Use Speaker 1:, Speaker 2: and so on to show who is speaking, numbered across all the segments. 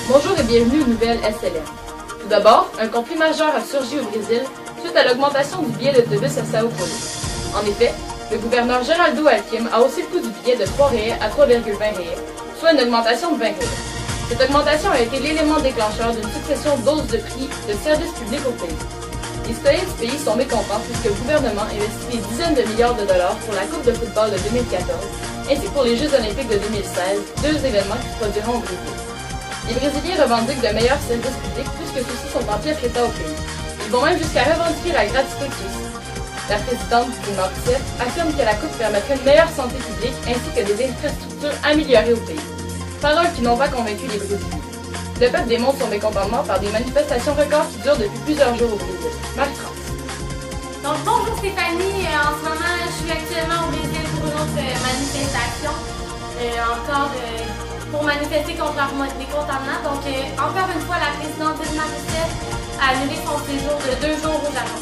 Speaker 1: Bonjour et bienvenue aux nouvelles SLM. Tout d'abord, un conflit majeur a surgi au Brésil suite à l'augmentation du billet d'autobus à Sao Paulo. En effet, le gouverneur Geraldo Alckmin a haussé le coût du billet de 3 reais à 3,20 reais, soit une augmentation de 20 reais. Cette augmentation a été l'élément déclencheur d'une succession d'hausses de prix de services publics au pays. Les citoyens du pays sont mécontents puisque le gouvernement investit des dizaines de milliards de dollars pour la Coupe de football de 2014 ainsi que pour les Jeux olympiques de 2016, deux événements qui se produiront au Brésil. Les Brésiliens revendiquent de meilleurs services publics puisque ceux-ci sont en piètre état au pays. Ils vont même jusqu'à revendiquer la gratuité de ceux-ci. La présidente Dilma Rousseff affirme que la Coupe permettrait une meilleure santé publique ainsi que des infrastructures améliorées au pays. Paroles qui n'ont pas convaincu les Brésiliens. Le peuple démontre son mécontentement par des manifestations records qui durent depuis plusieurs jours au Brésil. Marie-France.
Speaker 2: Donc bonjour Stéphanie, en ce moment je suis actuellement au Brésil pour une autre manifestation, pour manifester contre leur mode mécontentement. Donc encore une fois la présidente Dilma Rousseff a annulé son séjour de 2 jours au Japon.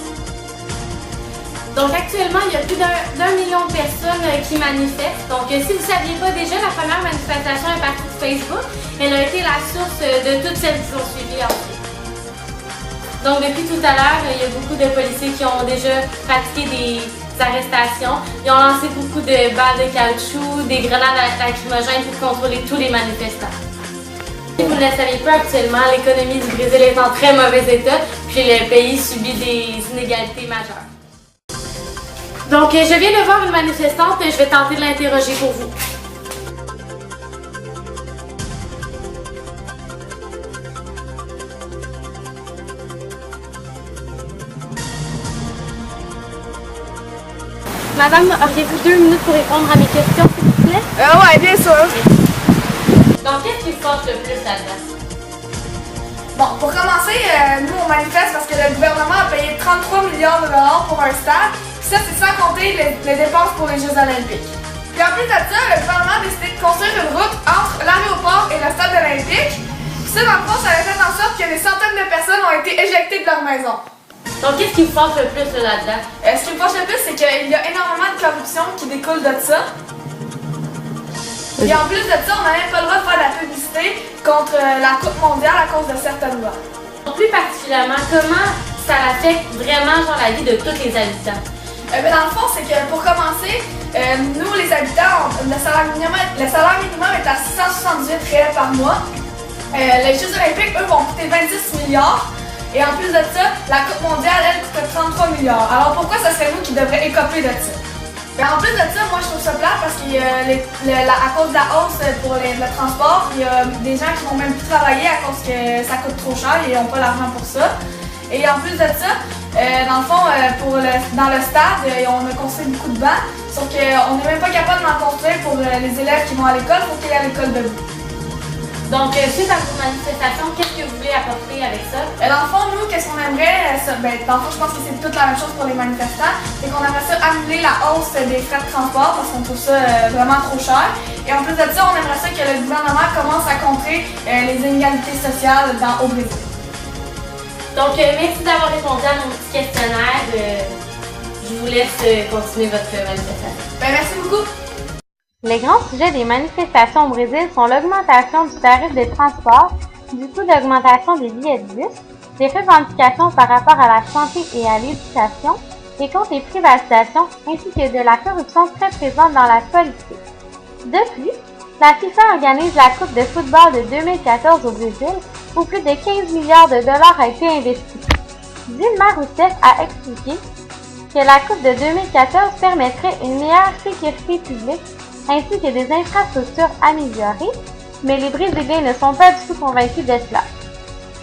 Speaker 2: Donc actuellement il y a plus d'un million de personnes qui manifestent. Donc si vous ne saviez pas déjà, la première manifestation est partie de Facebook. Elle a été la source de toutes celles qui ont suivi ensuite. Donc depuis tout à l'heure, il y a beaucoup de policiers qui ont déjà pratiqué des arrestations. Ils ont lancé beaucoup de balles de caoutchouc, des grenades lacrymogènes pour contrôler tous les manifestants. Si vous ne le saviez pas, actuellement, l'économie du Brésil est en très mauvais état, puis le pays subit des inégalités majeures. Donc je viens de voir une manifestante et je vais tenter de l'interroger pour vous. Madame, auriez-vous 2 minutes pour répondre à mes questions, s'il vous plaît?
Speaker 3: Ouais, bien sûr.
Speaker 2: Donc, qu'est-ce qui se passe le plus là-dedans?
Speaker 3: Bon, pour commencer, nous on manifeste parce que le gouvernement a payé 33 milliards de dollars pour un stade. Puis ça, c'est sans compter les dépenses pour les Jeux olympiques. Puis en plus de ça, le gouvernement a décidé de construire une route entre l'aéroport et le stade olympique. Puis ça, dans le fond, ça a fait en sorte que des centaines de personnes ont été éjectées de leur maison.
Speaker 2: Donc, qu'est-ce qui vous fâche le plus là-dedans?
Speaker 3: Ce qui me fâche le plus, c'est qu'il y a énormément de corruption qui découle de ça. Et en plus de ça, on n'a même pas le droit de faire de la publicité contre la Coupe mondiale à cause de certaines lois.
Speaker 2: Plus particulièrement, comment ça affecte vraiment la vie de tous les habitants?
Speaker 3: Mais dans le fond, c'est que pour commencer, nous les habitants, le salaire minimum est à 678 reais par mois. Les Jeux olympiques, eux, vont coûter 26 milliards. Et en plus de ça, la Coupe mondiale, elle, coûte 33 milliards. Alors pourquoi ce serait nous qui devrions écoper de ça? Et en plus de ça, moi je trouve ça plate parce qu'à cause de la hausse pour le transport, il y a des gens qui vont même plus travailler à cause que ça coûte trop cher et ils n'ont pas l'argent pour ça. Et en plus de ça, dans le fond, dans le stade, on a construit beaucoup de bancs, sauf qu'on n'est même pas capable d'en construire pour les élèves qui vont à l'école pour qu'ils aient à l'école debout.
Speaker 2: Donc, suite à vos manifestations, qu'est-ce que vous voulez apporter avec ça?
Speaker 3: Dans le fond, nous, qu'est-ce qu'on aimerait, dans le fond, je pense que c'est toute la même chose pour les manifestants, c'est qu'on aimerait ça annuler la hausse des frais de transport parce qu'on trouve ça vraiment trop cher. Et en plus de ça, on aimerait ça que le gouvernement commence à contrer les inégalités sociales au Brésil.
Speaker 2: Donc, merci d'avoir répondu à mon petit questionnaire. Je vous laisse continuer votre manifestation.
Speaker 3: Merci beaucoup.
Speaker 4: Les grands sujets des manifestations au Brésil sont l'augmentation du tarif des transports, du coût d'augmentation des billets de bus, des revendications par rapport à la santé et à l'éducation, et contre les privatisations, ainsi que de la corruption très présente dans la politique. De plus, la FIFA organise la Coupe de football de 2014 au Brésil, où plus de 15 milliards de dollars a été investi. Dilma Rousseff a expliqué que la Coupe de 2014 permettrait une meilleure sécurité publique ainsi que des infrastructures améliorées, mais les Brésiliens ne sont pas du tout convaincus de cela.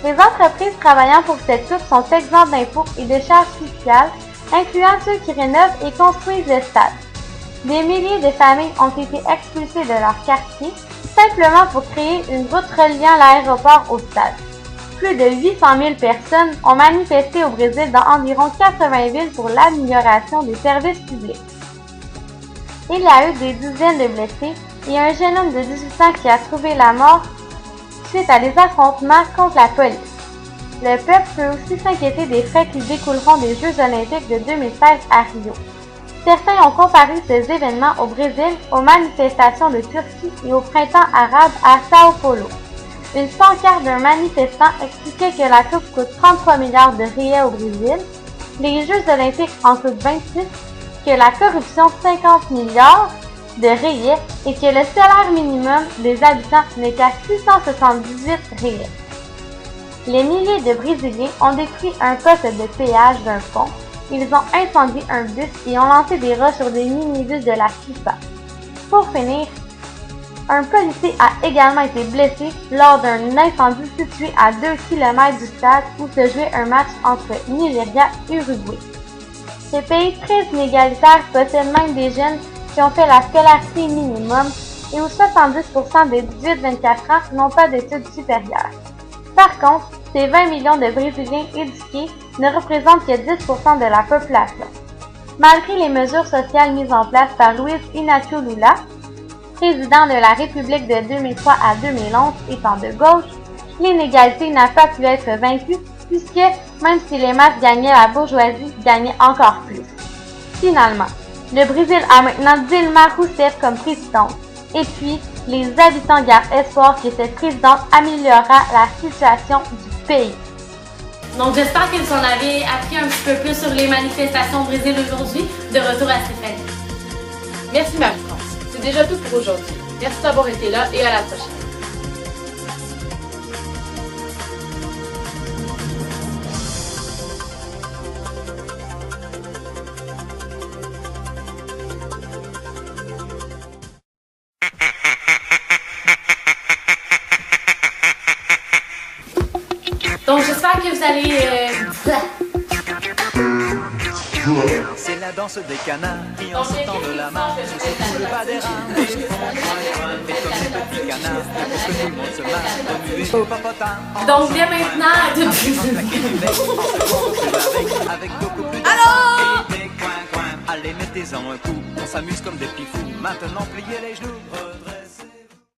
Speaker 4: Les entreprises travaillant pour cette coupe sont exemptes d'impôts et de charges fiscales, incluant ceux qui rénovent et construisent le stade. Des milliers de familles ont été expulsées de leur quartier, simplement pour créer une route reliant l'aéroport au stade. Plus de 800 000 personnes ont manifesté au Brésil dans environ 80 villes pour l'amélioration des services publics. Il y a eu des dizaines de blessés et un jeune homme de 18 ans qui a trouvé la mort suite à des affrontements contre la police. Le peuple peut aussi s'inquiéter des frais qui découleront des Jeux olympiques de 2016 à Rio. Certains ont comparé ces événements au Brésil aux manifestations de Turquie et au printemps arabe à Sao Paulo. Une pancarte d'un manifestant expliquait que la coupe coûte 33 milliards de riels au Brésil, les Jeux olympiques en coûtent 26, que la corruption 50 milliards de riels et que le salaire minimum des habitants n'est qu'à 678 riels. Les milliers de Brésiliens ont détruit un poste de péage d'un pont, ils ont incendié un bus et ont lancé des roches sur des minibus de la FIFA. Pour finir, un policier a également été blessé lors d'un incendie situé à 2 km du stade où se jouait un match entre Nigeria et Uruguay. Ce pays très inégalitaire possède même des jeunes qui ont fait la scolarité minimum et où 70% des 18-24 ans n'ont pas d'études supérieures. Par contre, ces 20 millions de Brésiliens éduqués ne représentent que 10% de la population. Malgré les mesures sociales mises en place par Luiz Inácio Lula, président de la République de 2003 à 2011 étant de gauche, l'inégalité n'a pas pu être vaincue puisque, même si les masses gagnaient, la bourgeoisie gagnait encore plus. Finalement, le Brésil a maintenant Dilma Rousseff comme présidente, et puis les habitants gardent espoir que cette présidente améliorera la situation du pays.
Speaker 2: Donc j'espère que vous en avez appris un petit peu plus sur les manifestations au Brésil aujourd'hui. De retour à Stéphanie.
Speaker 1: Merci Marie-France. C'est déjà tout pour aujourd'hui. Merci d'avoir été là et à la prochaine.
Speaker 2: Donc j'espère que vous allez...
Speaker 5: C'est la danse des canards qui en sortant de la main se secouent le bas des reins et font et comme ces petits canards pour que tout le monde se marre remuer au popotin.
Speaker 2: Donc dès maintenant...
Speaker 5: Avec beaucoup plus d'argent et des coins. Allez, mettez-en un coup, on s'amuse comme des petits fous. Maintenant, pliez les genoux.